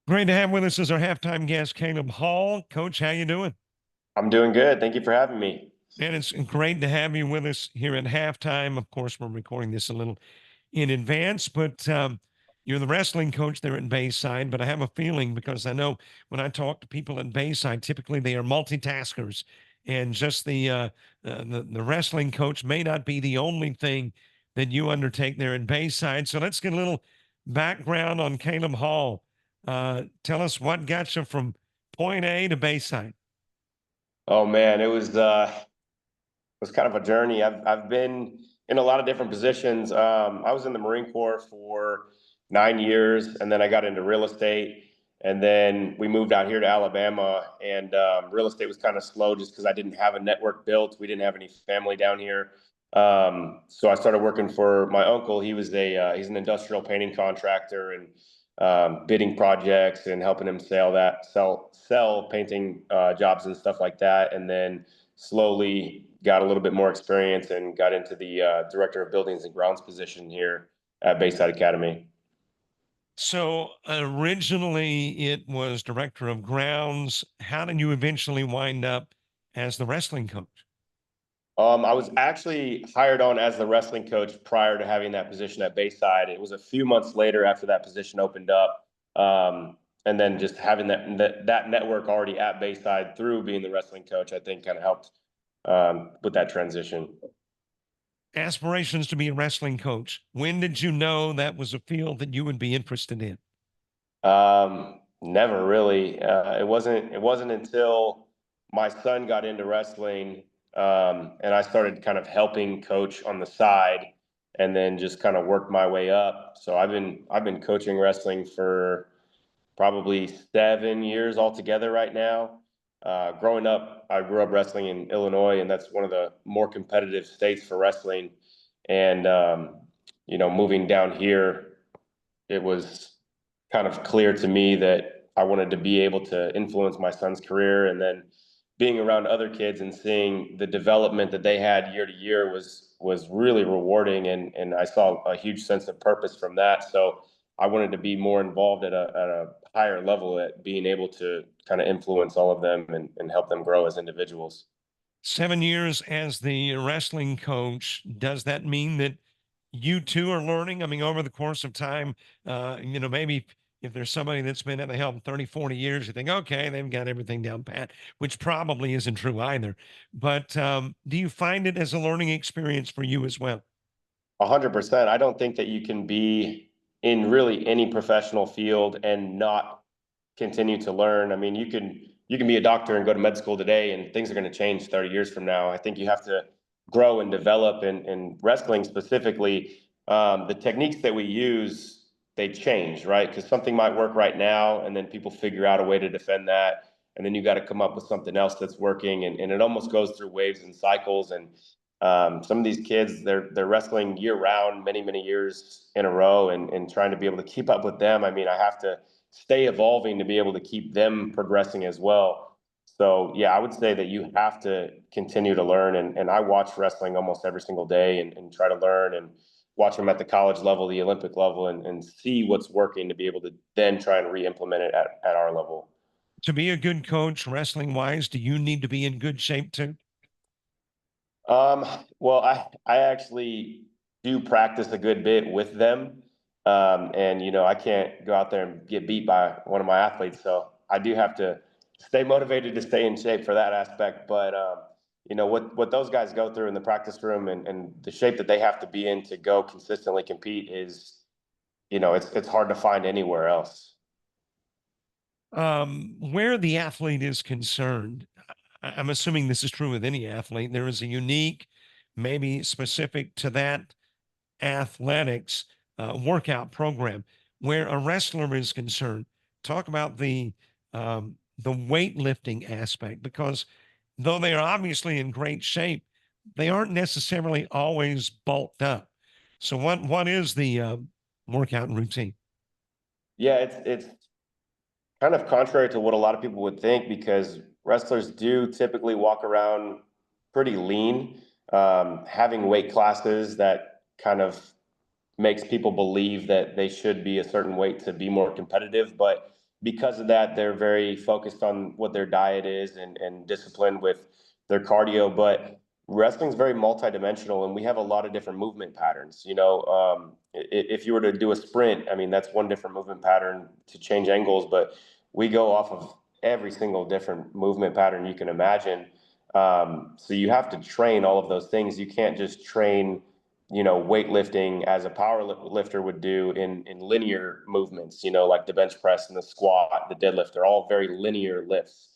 Great to have with us as our halftime guest, Caleb Hall. Coach, how you doing? I'm doing good. Thank you for having me. And it's great to have you with us here at halftime. Of course, we're recording this a little in advance, but you're the wrestling coach there at Bayside. But I have a feeling because I know when I talk to people at Bayside, typically they are multitaskers, and just the wrestling coach may not be the only thing that you undertake there at Bayside. So let's get a little background on Caleb Hall. Tell us what got you from point A to Bayside. Oh man, it was kind of a journey. I've been in a lot of different positions. I was in the Marine Corps for 9 years, and then I got into real estate. And then we moved out here to Alabama, and real estate was kind of slow just because I didn't have a network built. We didn't have any family down here. So I started working for my uncle. He's an industrial painting contractor, and bidding projects and helping him sell painting jobs and stuff like that. And then slowly got a little bit more experience and got into the director of buildings and grounds position here at Bayside Academy. So originally it was director of grounds. How did you eventually wind up as the wrestling coach? I was actually hired on as the wrestling coach prior to having that position at Bayside. It was a few months later after that position opened up. And then just having that network already at Bayside through being the wrestling coach, I think kind of helped with that transition. Aspirations to be a wrestling coach. When did you know that was a field that you would be interested in? Never really. It wasn't until my son got into wrestling, and I started kind of helping coach on the side, and then just kind of worked my way up. So I've been coaching wrestling for probably 7 years altogether right now. Growing up, I grew up wrestling in Illinois, and that's one of the more competitive states for wrestling. And moving down here, it was kind of clear to me that I wanted to be able to influence my son's career. And then being around other kids and seeing the development that they had year to year was really rewarding, and I saw a huge sense of purpose from that. So I wanted to be more involved at a higher level at being able to kind of influence all of them and help them grow as individuals. 7 years as the wrestling coach. Does that mean that you too are learning? I mean, over the course of time, maybe if there's somebody that's been at the helm 30, 40 years, you think, okay, they've got everything down pat, which probably isn't true either. But do you find it as a learning experience for you as well? 100%. I don't think that you can be in really any professional field and not continue to learn. I mean, you can be a doctor and go to med school today, and things are going to change 30 years from now. I think you have to grow and develop. In wrestling specifically, the techniques that we use, they change, right? Because something might work right now, and then people figure out a way to defend that, and then you got to come up with something else that's working, and it almost goes through waves and cycles. And some of these kids, they're wrestling year round, many years in a row, and trying to be able to keep up with them. I mean, I have to stay evolving to be able to keep them progressing as well. So yeah, I would say that you have to continue to learn, and I watch wrestling almost every single day and try to learn and watch them at the college level, the Olympic level, and see what's working to be able to then try and re-implement it at our level. To be a good coach, wrestling wise, do you need to be in good shape too? Um, well, I actually do practice a good bit with them. And I can't go out there and get beat by one of my athletes. So I do have to stay motivated to stay in shape for that aspect. But what those guys go through in the practice room, and the shape that they have to be in to go consistently compete is, it's hard to find anywhere else. Where the athlete is concerned, I'm assuming this is true with any athlete, there is a unique, maybe specific to that athletics workout program. Where a wrestler is concerned, talk about the weightlifting aspect, because though they are obviously in great shape, they aren't necessarily always bulked up. So what is the workout routine? Yeah, it's kind of contrary to what a lot of people would think, because wrestlers do typically walk around pretty lean. Having weight classes that kind of makes people believe that they should be a certain weight to be more competitive. But because of that, they're very focused on what their diet is and disciplined with their cardio. But wrestling is very multidimensional, and we have a lot of different movement patterns. If you were to do a sprint, I mean, that's one different movement pattern to change angles, but we go off of every single different movement pattern you can imagine. So you have to train all of those things. You can't just train, weightlifting as a power lifter would do in linear movements, like the bench press and the squat, the deadlift. They're all very linear lifts.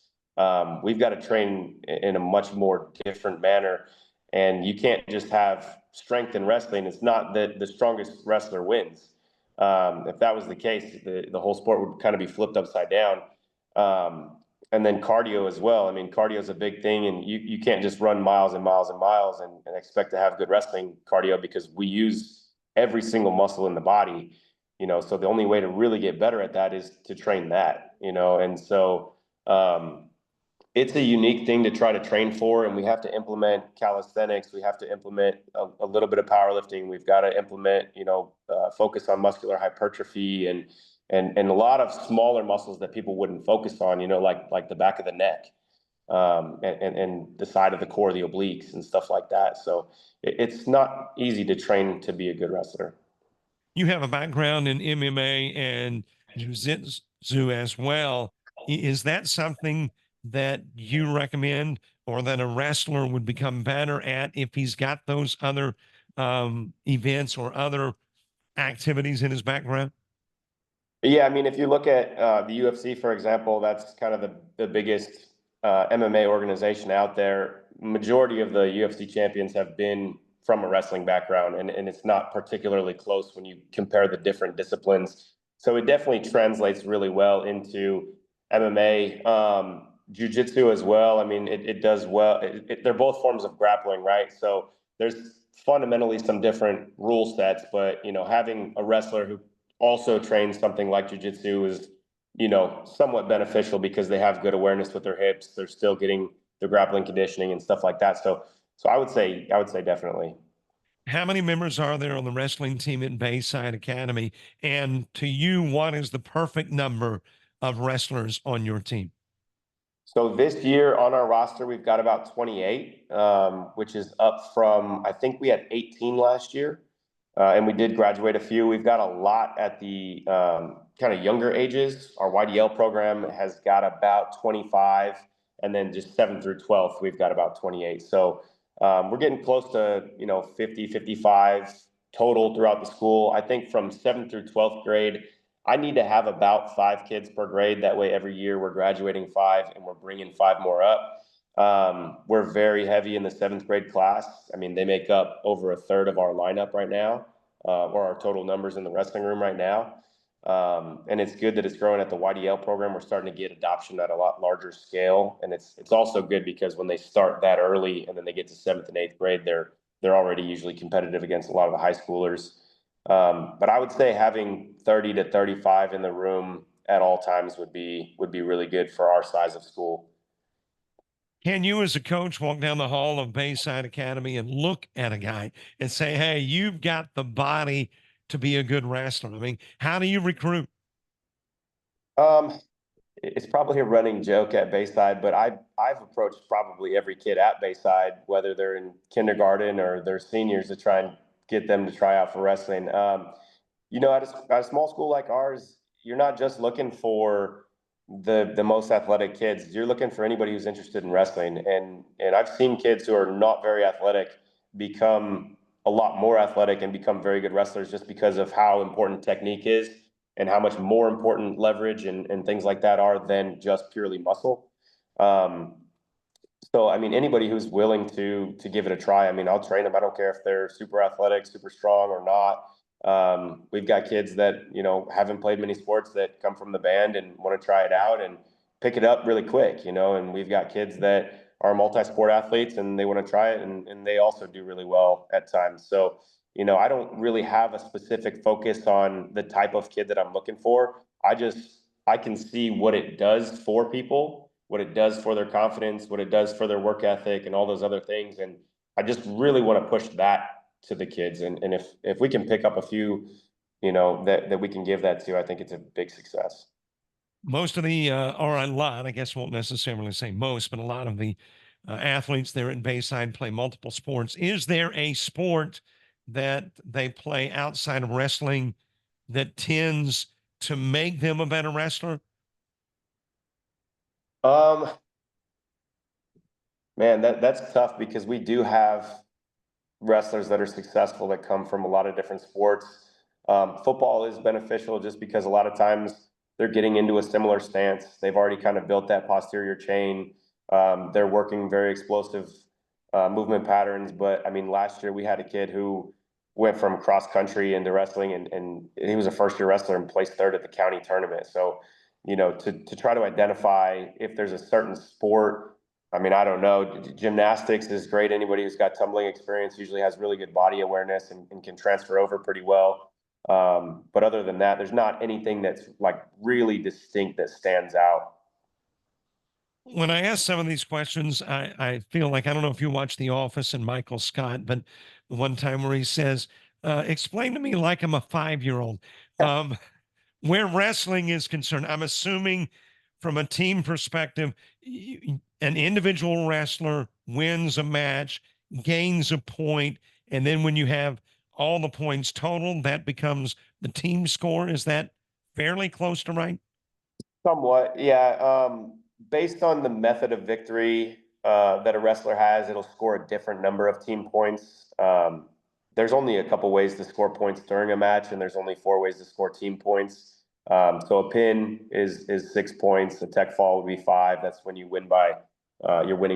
We've got to train in a much more different manner. And you can't just have strength in wrestling. It's not that the strongest wrestler wins. If that was the case, the whole sport would kind of be flipped upside down. Um, and then cardio as well. I mean, cardio is a big thing, and you can't just run miles and miles and miles and expect to have good wrestling cardio, because we use every single muscle in the body, so the only way to really get better at that is to train that, and so it's a unique thing to try to train for, and we have to implement calisthenics. We have to implement a little bit of powerlifting. We've got to implement, focus on muscular hypertrophy and a lot of smaller muscles that people wouldn't focus on, like the back of the neck, and the side of the core, the obliques and stuff like that. So it's not easy to train to be a good wrestler. You have a background in MMA and jiu-jitsu as well. Is that something that you recommend, or that a wrestler would become better at if he's got those other events or other activities in his background? Yeah, I mean, if you look at the UFC, for example, that's kind of the biggest MMA organization out there. Majority of the UFC champions have been from a wrestling background, and it's not particularly close when you compare the different disciplines. So it definitely translates really well into MMA, jiu-jitsu as well. I mean, it does well. They're both forms of grappling, right? So there's fundamentally some different rule sets, but having a wrestler who also trains something like jiu-jitsu is, somewhat beneficial, because they have good awareness with their hips. They're still getting their grappling conditioning and stuff like that. So I would say definitely. How many members are there on the wrestling team at Bayside Academy? And to you, what is the perfect number of wrestlers on your team? So this year on our roster, we've got about 28, which is up from, I think we had 18 last year. And we did graduate a few. We've got a lot at the kind of younger ages. Our YDL program has got about 25, and then just 7th through 12th, we've got about 28. So we're getting close to 50, 55 total throughout the school. I think from 7th through 12th grade, I need to have about 5 kids per grade. That way, every year we're graduating 5 and we're bringing 5 more up. We're very heavy in the 7th grade class. I mean, they make up over a third of our lineup right now, or our total numbers in the wrestling room right now. And it's good that it's growing at the YDL program. We're starting to get adoption at a lot larger scale, and it's also good because when they start that early and then they get to 7th and 8th grade, they're already usually competitive against a lot of the high schoolers. But I would say having 30 to 35 in the room at all times would be really good for our size of school. Can you, as a coach, walk down the hall of Bayside Academy and look at a guy and say, hey, you've got the body to be a good wrestler? I mean, how do you recruit? Um, it's probably a running joke at Bayside, but I've approached probably every kid at Bayside, whether they're in kindergarten or they're seniors, to try and get them to try out for wrestling. At a small school like ours, you're not just looking for the most athletic kids. You're looking for anybody who's interested in wrestling. And I've seen kids who are not very athletic become a lot more athletic and become very good wrestlers, just because of how important technique is and how much more important leverage and things like that are than just purely muscle. Um, so I mean, anybody who's willing to give it a try, I mean, I'll train them. I don't care if they're super athletic, super strong or not. We've got kids that haven't played many sports that come from the band and want to try it out and pick it up really quick. And we've got kids that are multi-sport athletes and they want to try it, and they also do really well at times. So I don't really have a specific focus on the type of kid that I'm looking for. I can see what it does for people, what it does for their confidence, what it does for their work ethic, and all those other things. And I just really want to push that to the kids. And if we can pick up a few, that we can give that to, I think it's a big success. Most of the, or a lot, I guess won't necessarily say most, but a lot of the athletes there at Bayside play multiple sports. Is there a sport that they play outside of wrestling that tends to make them a better wrestler? Um, Man, that's tough because we do have wrestlers that are successful that come from a lot of different sports. Football is beneficial just because a lot of times they're getting into a similar stance. They've already kind of built that posterior chain. They're working very explosive movement patterns. But I mean, last year we had a kid who went from cross country into wrestling, and he was a first year wrestler and placed third at the county tournament. So, to try to identify if there's a certain sport. I mean, I don't know. Gymnastics is great. Anybody who's got tumbling experience usually has really good body awareness and can transfer over pretty well. But other than that, there's not anything that's like really distinct that stands out. When I ask some of these questions, I feel like I don't know if you watch The Office and Michael Scott, but the one time where he says, explain to me like I'm a 5 year old. Um, where wrestling is concerned, I'm assuming from a team perspective, an individual wrestler wins a match, gains a point, and then when you have all the points total, that becomes the team score. Is that fairly close to right? Somewhat, yeah. Based on the method of victory that a wrestler has, it'll score a different number of team points. There's only a couple ways to score points during a match, and there's only 4 ways to score team points. So a pin is 6 points. A tech fall would be 5. That's when you're winning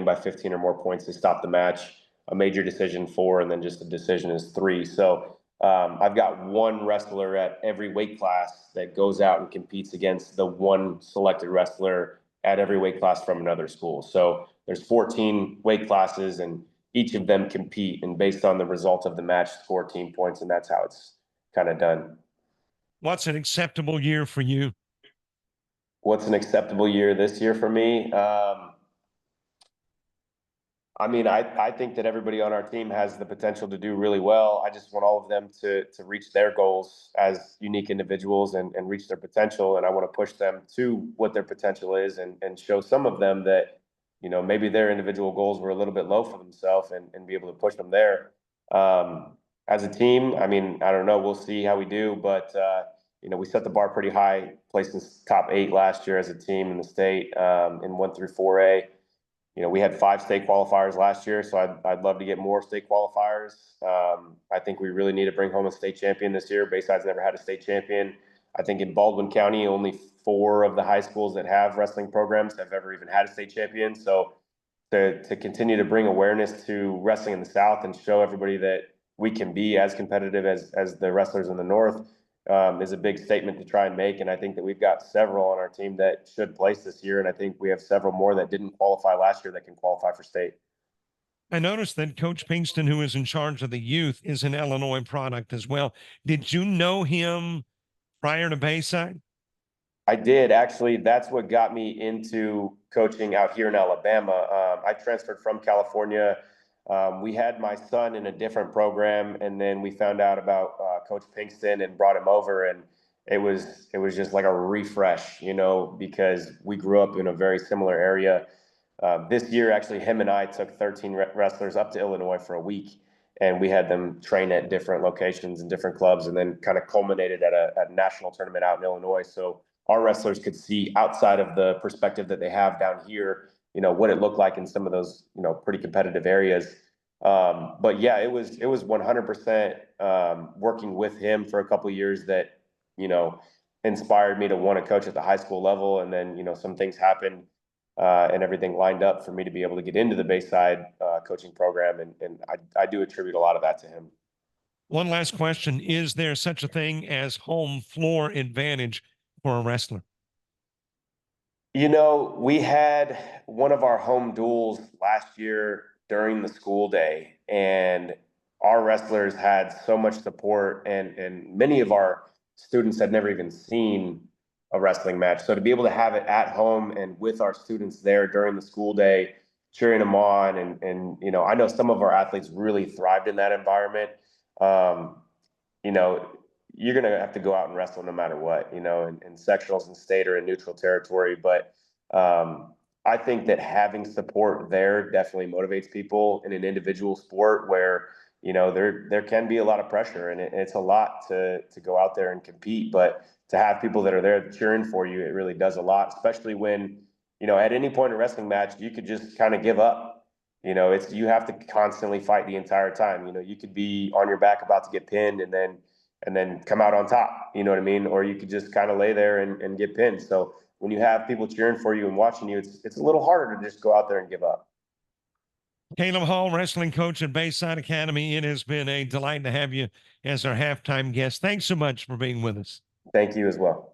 by 15 or more points to stop the match. A major decision 4, and then just a decision is 3. So I've got one wrestler at every weight class that goes out and competes against the one selected wrestler at every weight class from another school. So there's 14 weight classes, and each of them compete, and based on the result of the match, score team points, and that's how it's kind of done. What's an acceptable year for you? What's an acceptable year this year for me? I mean, I think that everybody on our team has the potential to do really well. I just want all of them to reach their goals as unique individuals and reach their potential. And I want to push them to what their potential is and show some of them that, maybe their individual goals were a little bit low for themselves and be able to push them there. As a team, I mean, I don't know. We'll see how we do, but we set the bar pretty high, placed in top 8 last year as a team in the state in 1 through 4A. We had 5 state qualifiers last year, so I'd love to get more state qualifiers. I think we really need to bring home a state champion this year. Bayside's never had a state champion. I think in Baldwin County, only 4 of the high schools that have wrestling programs have ever even had a state champion. So to continue to bring awareness to wrestling in the South and show everybody that we can be as competitive as the wrestlers in the North is a big statement to try and make. And I think that we've got several on our team that should place this year. And I think we have several more that didn't qualify last year that can qualify for state. I noticed that Coach Pinkston, who is in charge of the youth, is an Illinois product as well. Did you know him prior to Bayside? I did actually. That's what got me into coaching out here in Alabama. I transferred from California. We had my son in a different program, and then we found out about Coach Pinkston and brought him over, and it was just like a refresh, because we grew up in a very similar area. This year, actually, him and I took 13 wrestlers up to Illinois for a week, and we had them train at different locations and different clubs, and then kind of culminated at a national tournament out in Illinois. So our wrestlers could see outside of the perspective that they have down here, what it looked like in some of those, pretty competitive areas. But yeah, it was 100% working with him for a couple of years that, you know, inspired me to want to coach at the high school level. And then, some things happened and everything lined up for me to be able to get into the Bayside coaching program. And I do attribute a lot of that to him. One last question. Is there such a thing as home floor advantage for a wrestler? We had one of our home duels last year during the school day, and our wrestlers had so much support, and many of our students had never even seen a wrestling match. So to be able to have it at home and with our students there during the school day, cheering them on, and I know some of our athletes really thrived in that environment. Um, you know, you're going to have to go out and wrestle no matter what, you know, in sectionals and state or in neutral territory. But I think that having support there definitely motivates people in an individual sport where, you know, there can be a lot of pressure, and it's a lot to go out there and compete. But to have people that are there cheering for you, it really does a lot, especially when, you know, at any point in a wrestling match, you could just kind of give up. You know, it's you have to constantly fight the entire time. You know, you could be on your back about to get pinned and then come out on top. You know what I mean? Or you could just kind of lay there and get pinned. So when you have people cheering for you and watching you, it's a little harder to just go out there and give up. Caleb Hall, wrestling coach at Bayside Academy. It has been a delight to have you as our halftime guest. Thanks so much for being with us. Thank you as well.